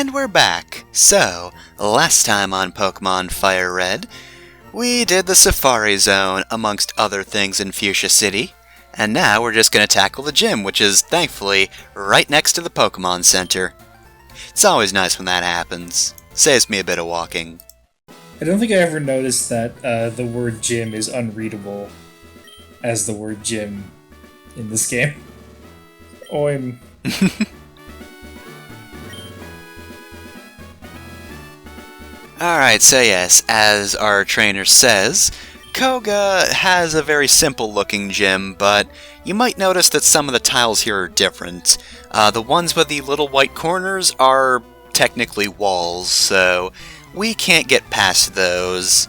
And we're back. So, last time on Pokemon FireRed, we did the Safari Zone, amongst other things in Fuchsia City, and now we're just going to tackle the gym, which is, thankfully, right next to the Pokemon Center. It's always nice when that happens. Saves me a bit of walking. I don't think I ever noticed that the word gym is unreadable as the word gym in this game. I'm... Alright, so yes, as our trainer says, Koga has a very simple looking gym, but you might notice that some of the tiles here are different. The ones with the little white corners are technically walls, so we can't get past those.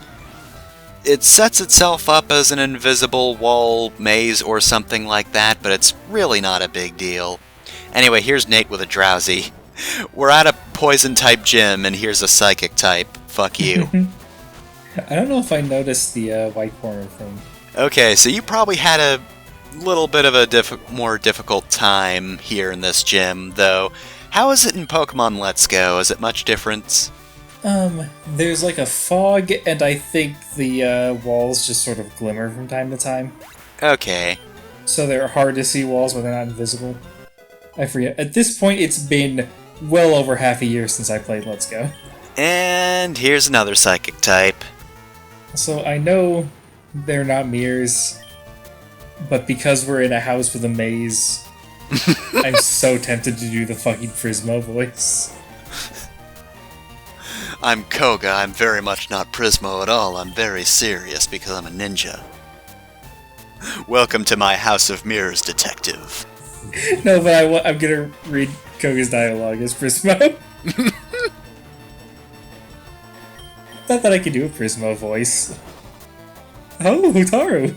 It sets itself up as an invisible wall maze or something like that, but it's really not a big deal. Anyway, here's Nate with a Drowsy. We're at a poison-type gym, and here's a psychic-type. Fuck you. I don't know if I noticed the white corner thing. Okay, so you probably had a little bit of a more difficult time here in this gym, though. How is it in Pokemon Let's Go? Is it much different? There's like a fog, and I think the walls just sort of glimmer from time to time. Okay. So they're hard to see walls, but they're not invisible. I forget. At this point, it's been well over half a year since I played Let's Go. And here's another psychic type. So I know they're not mirrors, but because we're in a house with a maze, I'm so tempted to do the fucking Prismo voice. I'm Koga, I'm very much not Prismo at all, I'm very serious because I'm a ninja. Welcome to my House of Mirrors, detective. No, but I'm gonna read Koga's dialogue as Prismo. Not that I could do a Prismo voice. Oh, Utaru!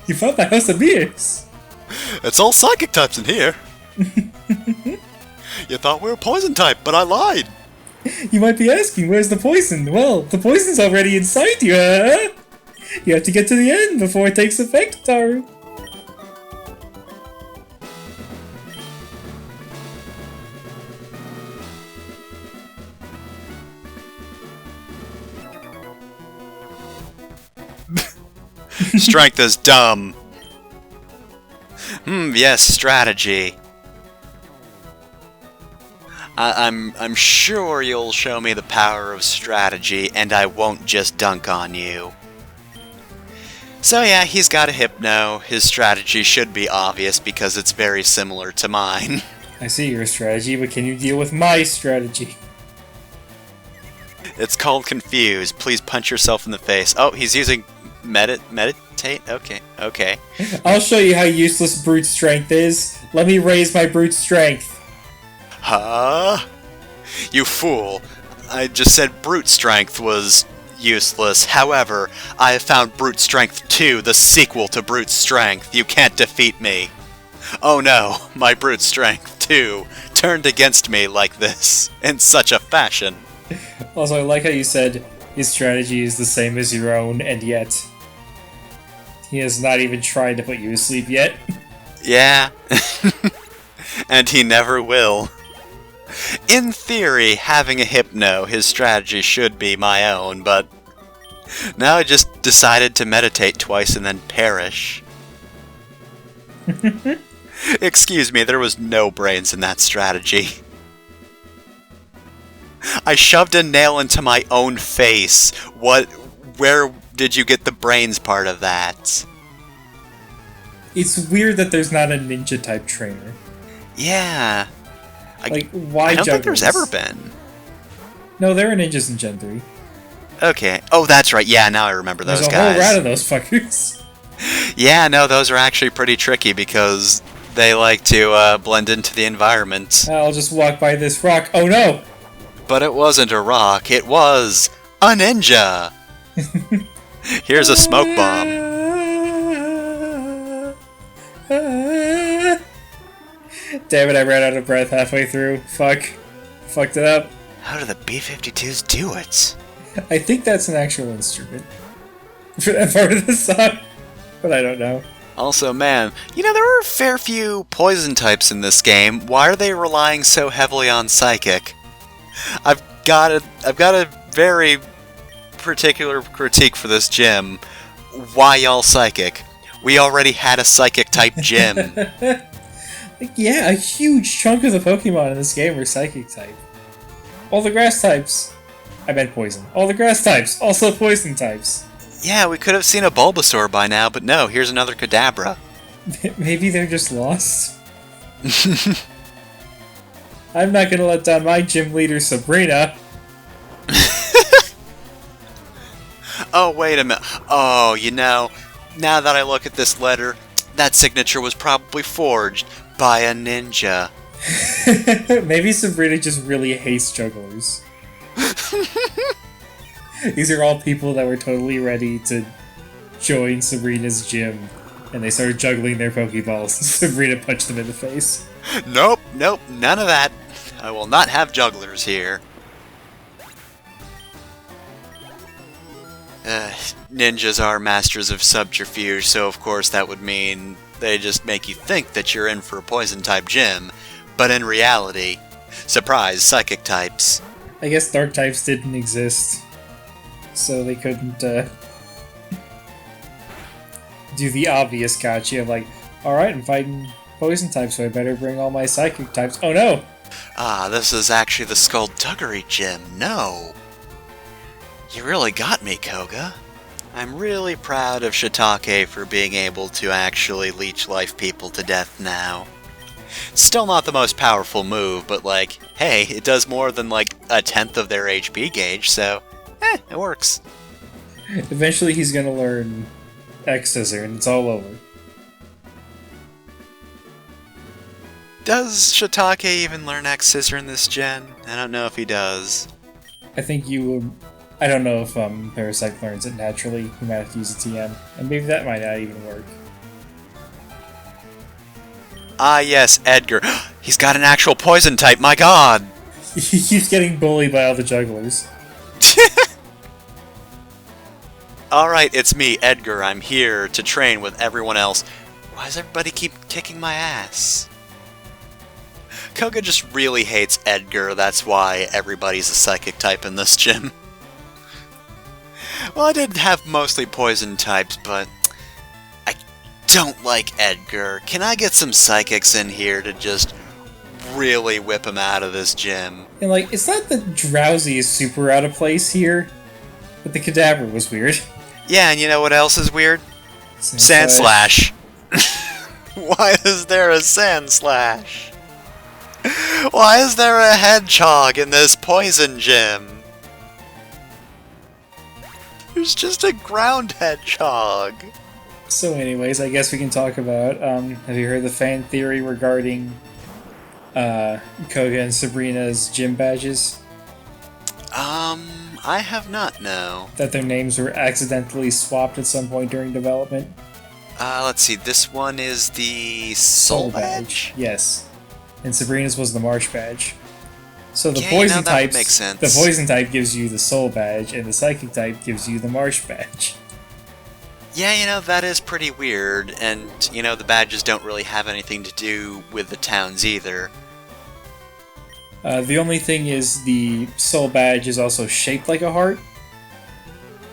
You found the House of Mirrors! It's all psychic types in here. You thought we were poison type, but I lied. You might be asking, where's the poison? Well, the poison's already inside you, huh? You have to get to the end before it takes effect, Utaru. Strength is dumb. Yes, strategy. I'm sure you'll show me the power of strategy, and I won't just dunk on you. So yeah, he's got a Hypno. His strategy should be obvious because it's very similar to mine. I see your strategy, but can you deal with my strategy? It's called Confuse. Please punch yourself in the face. Oh, he's using meditate? Okay. I'll show you how useless brute strength is. Let me raise my brute strength. Huh? You fool. I just said brute strength was useless. However, I have found Brute Strength 2, the sequel to Brute Strength. You can't defeat me. Oh no, my Brute Strength 2 turned against me like this, in such a fashion. Also, I like how you said his strategy is the same as your own, and yet he has not even tried to put you to sleep yet. Yeah. And he never will. In theory, having a Hypno, his strategy should be my own, but now I just decided to meditate twice and then perish. Excuse me, there was no brains in that strategy. I shoved a nail into my own face. Where did you get the brains part of that? It's weird that there's not a ninja-type trainer. Yeah. Why I don't think jugglers? there's ever been. No, there are ninjas in Gen 3. Okay. Oh, that's right. Yeah, now I remember those There's a guys. whole round of those fuckers. Yeah, no, those are actually pretty tricky because they like to blend into the environment. I'll just walk by this rock. Oh no! But it wasn't a rock. It was a ninja. Here's a smoke bomb. Damn it, I ran out of breath halfway through. Fucked it up. How do the B-52s do it? I think that's an actual instrument for that part of the song, but I don't know. Also, man, there are a fair few poison types in this game. Why are they relying so heavily on psychic? I've got a very particular critique for this gym. Why y'all psychic? We already had a psychic type gym. Yeah, a huge chunk of the Pokemon in this game are psychic type. All the grass types. I meant poison. All the grass types, also poison types. Yeah, we could have seen a Bulbasaur by now, but no, here's another Kadabra. Maybe they're just lost? I'm not gonna let down my gym leader, Sabrina. Oh, wait a minute. Oh, now that I look at this letter, that signature was probably forged by a ninja. Maybe Sabrina just really hates jugglers. These are all people that were totally ready to join Sabrina's gym, and they started juggling their Pokeballs. Sabrina punched them in the face. Nope, none of that. I will not have jugglers here. Ninjas are masters of subterfuge, so of course that would mean they just make you think that you're in for a poison-type gym, but in reality, surprise, psychic types. I guess dark types didn't exist, so they couldn't do the obvious gotcha of like, alright, I'm fighting poison types, so I better bring all my psychic types. Oh no! Ah, this is actually the Skullduggery gym. No! You really got me, Koga. I'm really proud of Shiitake for being able to actually leech life people to death now. Still not the most powerful move, but like, hey, it does more than like a tenth of their HP gauge, so, it works. Eventually he's gonna learn X-Scissor and it's all over. Does Shiitake even learn X-Scissor in this gen? I don't know if he does. I don't know if Parasite learns it naturally. You might have to use a TM, and maybe that might not even work. Ah yes, Edgar. He's got an actual poison type, my god! He keeps getting bullied by all the jugglers. Alright, it's me, Edgar. I'm here to train with everyone else. Why does everybody keep kicking my ass? Koga just really hates Edgar, that's why everybody's a psychic type in this gym. Well, I did have mostly poison types, but I don't like Edgar. Can I get some psychics in here to just really whip him out of this gym? And like, it's not that Drowsy is super out of place here, but the Kadabra was weird. Yeah, and you know what else is weird? Sandslash. Why is there a Sandslash? Why is there a Hedgehog in this poison gym? There's just a ground hedgehog. So anyways, I guess we can talk about, have you heard the fan theory regarding Koga and Sabrina's gym badges? I have not, no. That their names were accidentally swapped at some point during development? Let's see, this one is the Soul Badge? Yes. And Sabrina's was the Marsh Badge. So the Yeah, poison that would types, make sense. the poison type gives you the Soul Badge, and the psychic type gives you the Marsh Badge. Yeah, that is pretty weird, and, the badges don't really have anything to do with the towns either. The only thing is the Soul Badge is also shaped like a heart,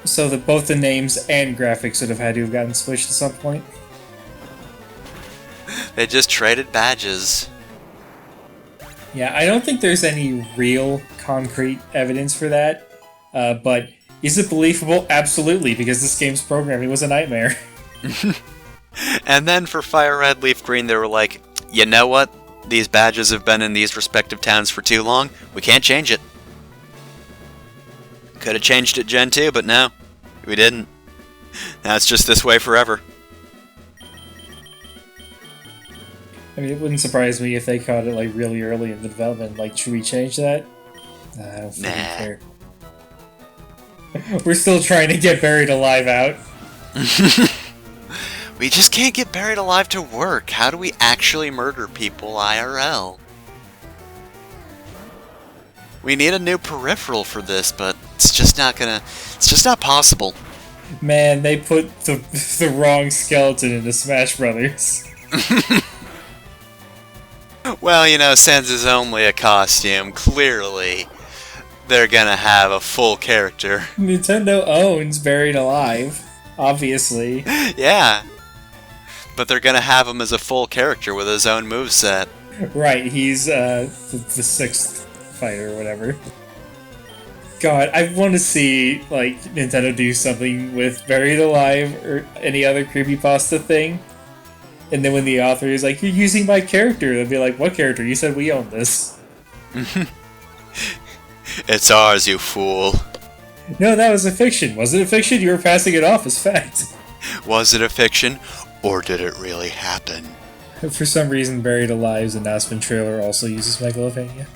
so that both the names and graphics would have had to have gotten switched at some point. They just traded badges. Yeah, I don't think there's any real concrete evidence for that, but is it believable? Absolutely, because this game's programming was a nightmare. And then for FireRed, Leaf Green, they were like, you know what? These badges have been in these respective towns for too long. We can't change it. Could have changed it Gen 2, but no. We didn't. Now it's just this way forever. I mean, it wouldn't surprise me if they caught it like really early in the development. Like, should we change that? I don't think we care. We're still trying to get Buried Alive out. We just can't get Buried Alive to work. How do we actually murder people IRL? We need a new peripheral for this, but it's just not possible. Man, they put the wrong skeleton into Smash Brothers. Well, Sans is only a costume, clearly. they're gonna have a full character. Nintendo owns Buried Alive, obviously. Yeah. But they're gonna have him as a full character with his own moveset. Right, he's the sixth fighter or whatever. God, I want to see, like, Nintendo do something with Buried Alive or any other creepypasta thing. And then when the author is like, you're using my character, they'll be like, what character? You said we own this. It's ours, you fool. No, that was a fiction. Was it a fiction? You were passing it off as fact. Was it a fiction, or did it really happen? For some reason, Buried Alive's announcement trailer also uses Megalovania.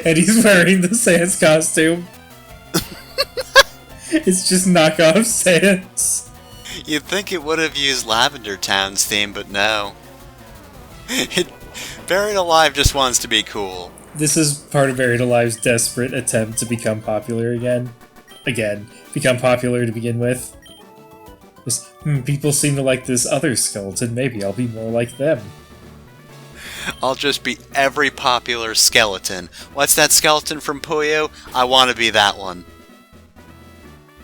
And he's wearing the Sans costume. It's just knockoff Sans. You'd think it would have used Lavender Town's theme, but no. Buried Alive just wants to be cool. This is part of Buried Alive's desperate attempt to become popular again. Become popular to begin with. Just, people seem to like this other skeleton, maybe I'll be more like them. I'll just be every popular skeleton. What's that skeleton from Puyo? I want to be that one.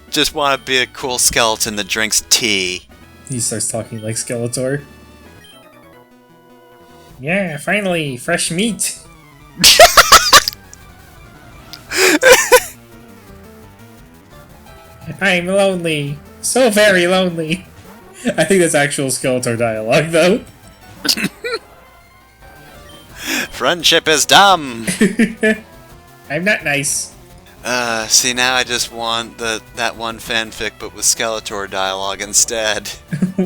Just want to be a cool skeleton that drinks tea. He starts talking like Skeletor. Yeah, finally, fresh meat! I'm lonely. So very lonely. I think that's actual Skeletor dialogue, though. Friendship is dumb! I'm not nice. See, now I just want that one fanfic, but with Skeletor dialogue instead.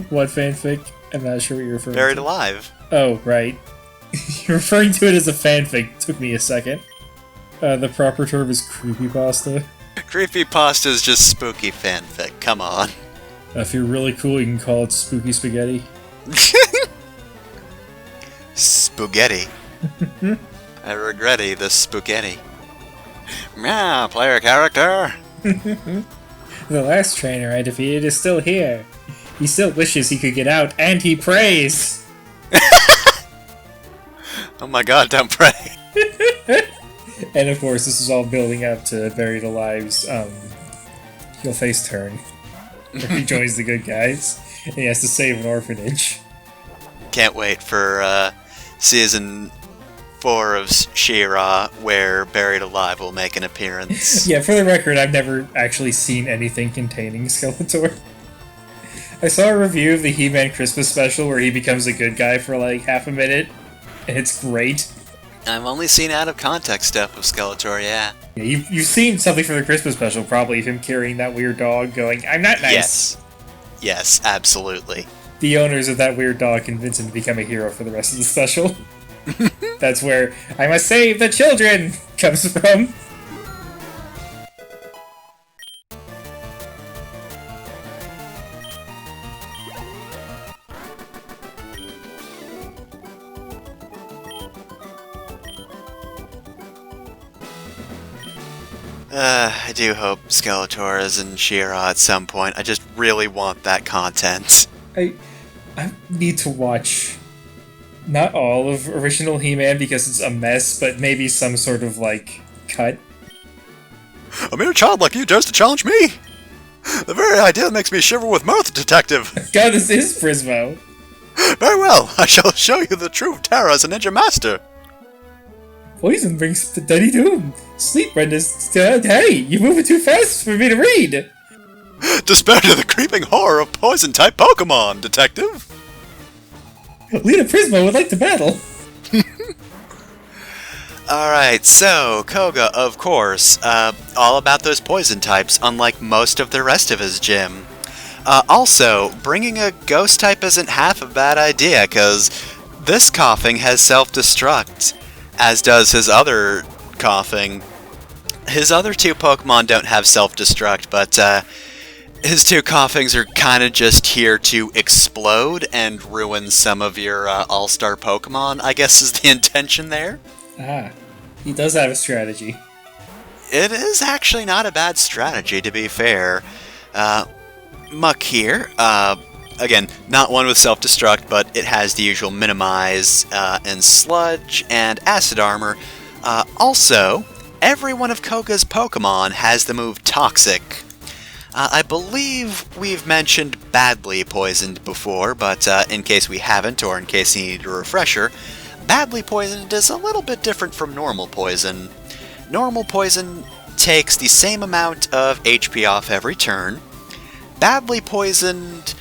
What fanfic? I'm not sure what you're referring Buried to. Alive. Oh, right. You're referring to it as a fanfic. Took me a second. The proper term is creepypasta. Creepypasta is just spooky fanfic, come on. If you're really cool, you can call it spooky spaghetti. Spaghetti. I regretty the spaghetti. Meow, player character. The last trainer I defeated is still here. He still wishes he could get out, and he prays! Oh my god, don't pray. And of course, this is all building up to Buried Alive's, heel face turn. Where he joins the good guys, and he has to save an orphanage. Can't wait for, season 4 of She-Ra, where Buried Alive will make an appearance. Yeah, for the record, I've never actually seen anything containing Skeletor. I saw a review of the He-Man Christmas special where he becomes a good guy for like half a minute, and it's great. I've only seen out of context stuff of Skeletor, yeah. Yeah, you've seen something from the Christmas special, probably, of him carrying that weird dog going, I'm not nice. Yes. Yes, absolutely. The owners of that weird dog convince him to become a hero for the rest of the special. That's where I must save the children comes from. I do hope Skeletor is in She-Ra at some point. I just really want that content. I need to watch not all of original He-Man because it's a mess, but maybe some sort of, like, cut. A mere child like you dares to challenge me? The very idea makes me shiver with mirth, detective. God, this is Prismo. Very well, I shall show you the true terror as a ninja master. Poison brings the deadly doom. Sleep renders hey, you're moving too fast for me to read. Despair to the creeping horror of poison-type Pokemon, detective. Leader Prismo would like to battle. Alright, so, Koga, of course, all about those poison types, unlike most of the rest of his gym. Also, bringing a ghost type isn't half a bad idea, because this Koffing has self-destruct, as does his other Koffing. His other two Pokemon don't have self-destruct, but his two Koffings are kind of just here to explode and ruin some of your all-star Pokemon, I guess is the intention there. Ah, he does have a strategy. It is actually not a bad strategy, to be fair. Muck here, again, not one with self-destruct, but it has the usual minimize and sludge and acid armor. Also, every one of Koga's Pokemon has the move Toxic. I believe we've mentioned Badly Poisoned before, but in case we haven't, or in case you need a refresher, Badly Poisoned is a little bit different from normal poison. Normal poison takes the same amount of HP off every turn. Badly Poisoned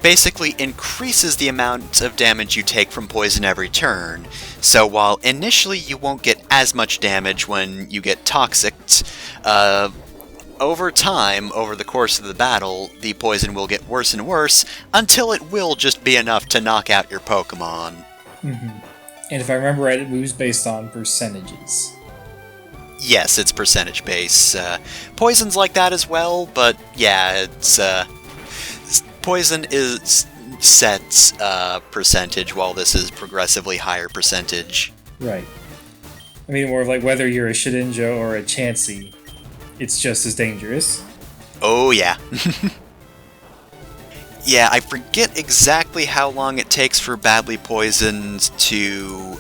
basically increases the amount of damage you take from poison every turn. So while initially you won't get as much damage when you get toxicked, over time, over the course of the battle, the poison will get worse and worse until it will just be enough to knock out your Pokemon. Mm-hmm. And if I remember right, it moves based on percentages. Yes, it's percentage base. Poison's like that as well, but yeah, it's poison is set percentage, while this is progressively higher percentage. Right. I mean, more of like whether you're a Shedinja or a Chansey, it's just as dangerous. Oh, yeah. Yeah, I forget exactly how long it takes for Badly Poisoned to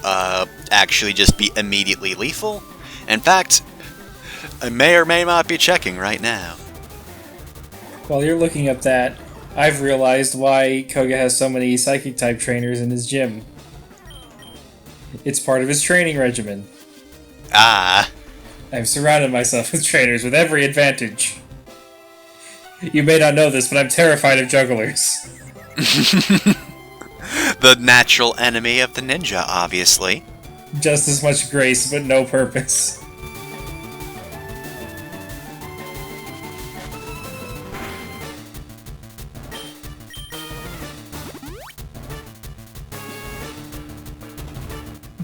actually just be immediately lethal. In fact, I may or may not be checking right now. While you're looking up that, I've realized why Koga has so many Psychic-type trainers in his gym. It's part of his training regimen. Ah. I've surrounded myself with trainers with every advantage. You may not know this, but I'm terrified of jugglers. The natural enemy of the ninja, obviously. Just as much grace, but no purpose.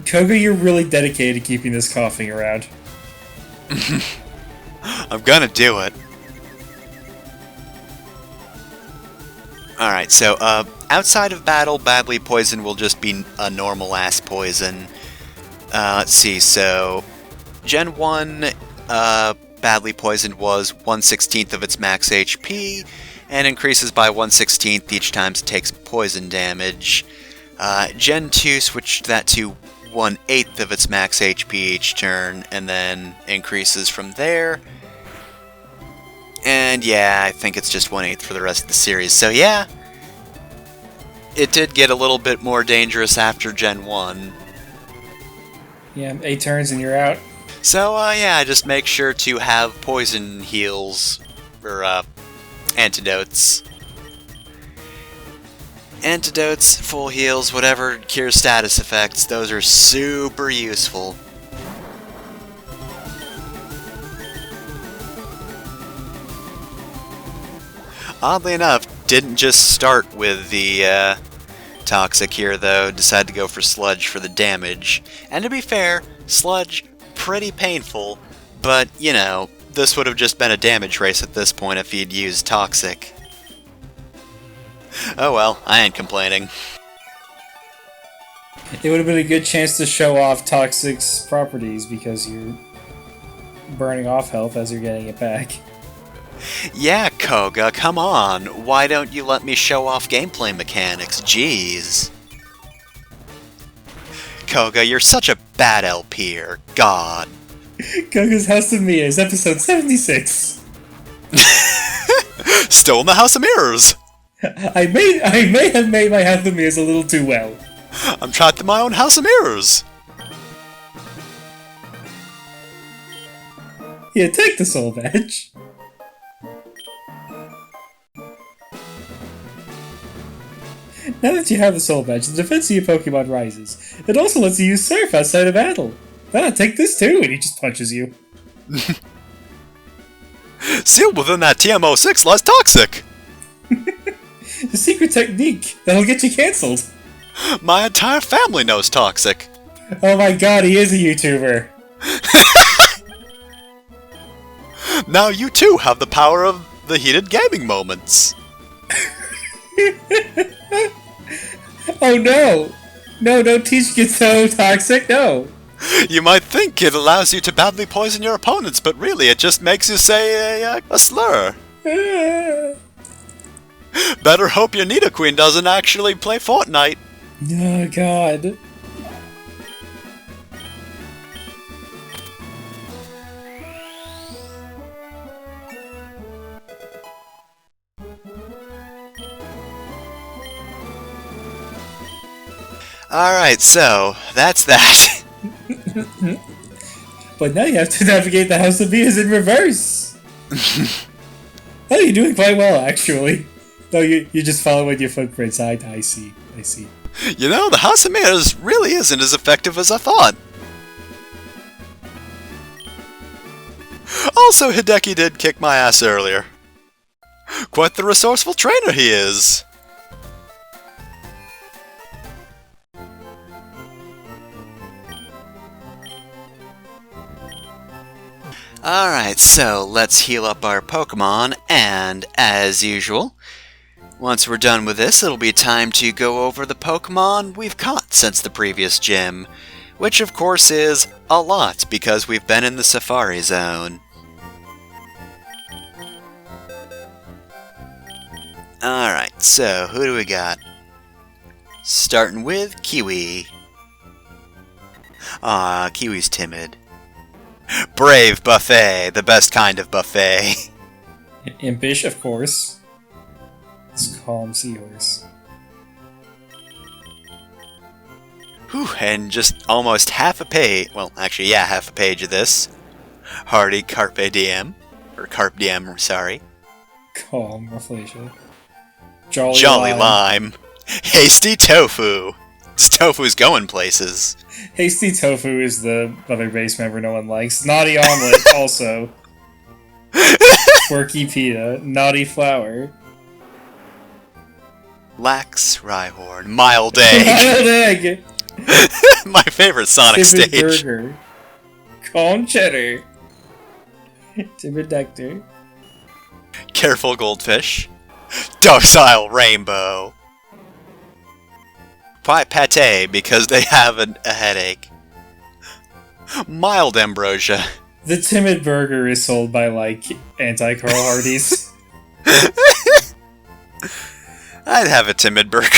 Koga, you're really dedicated to keeping this Koffing around. I'm gonna do it. Alright, so, outside of battle, Badly Poison will just be a normal-ass poison. Let's see, so... Gen 1, Badly Poisoned was 1/16 of its max HP, and increases by 1/16 each time it takes poison damage. Gen 2 switched that to 1/8 of its max HP each turn, and then increases from there. And yeah, I think it's just 1/8 for the rest of the series. So yeah, it did get a little bit more dangerous after Gen 1. Yeah, 8 turns and you're out. So yeah, just make sure to have poison heals, or antidotes. Antidotes, full heals, whatever cures status effects, those are super useful. Oddly enough, didn't just start with the Toxic here, though. Decided to go for Sludge for the damage. And to be fair, Sludge, pretty painful, but, you know, this would have just been a damage race at this point if he'd used Toxic. Oh well, I ain't complaining. It would have been a good chance to show off Toxic's properties because you're burning off health as you're getting it back. Yeah, Koga, come on. Why don't you let me show off gameplay mechanics? Jeez. Koga, you're such a bad LPer. God. Koga's House of Mias, episode 76. Still in the House of Mirrors. I may have made my House of Mias a little too well. I'm trapped in my own House of Mirrors. Yeah, take the soul badge. Now that you have the soul badge, the defense of your Pokemon rises. It also lets you use Surf outside of battle. Ah, take this too, and he just punches you. Sealed within that TM06 less toxic. The secret technique that'll get you cancelled. My entire family knows toxic. Oh my god, he is a YouTuber. Now you too have the power of the heated gaming moments. Oh no! No, don't teach kids so toxic, no! You might think it allows you to badly poison your opponents, but really it just makes you say a slur. Better hope your Nidoqueen doesn't actually play Fortnite. Oh god. Alright, so, that's that. But now you have to navigate the House of Venus in reverse! Oh, you're doing quite well, actually. No, you're just following your footprints. I see. You know, the House of Venus really isn't as effective as I thought. Also, Hideki did kick my ass earlier. Quite the resourceful trainer he is. Alright, so let's heal up our Pokemon, and as usual, once we're done with this, it'll be time to go over the Pokemon we've caught since the previous gym, which of course is a lot because we've been in the Safari Zone. Alright, so who do we got? Starting with Kiwi. Ah, Kiwi's timid. Brave Buffet, the best kind of buffet. Impish, of course. It's calm seahorse. Whew, and just almost half a page, well, actually, yeah, half a page of this. Hardy Carpe Diem, or Carpe Diem, sorry. Calm Rafflesia. Jolly Lime. Hasty Tofu. This tofu's going places. Hasty Tofu is the other base member no one likes. Naughty Omelet, also. Quirky Pita. Naughty Flower. Lax Rhyhorn. Mild Egg. Mild Egg! My favorite Sonic Timid stage. Burger. Calm Cheddar. Timid Nectar. Careful Goldfish. Docile Rainbow. Pate because they have a headache. Mild Ambrosia. The Timid Burger is sold by, like, anti-Carl Hardys. I'd have a Timid Burger.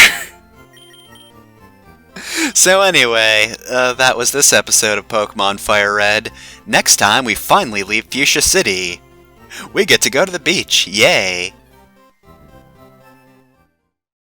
So anyway, that was this episode of Pokemon FireRed. Next time, we finally leave Fuchsia City. We get to go to the beach, yay!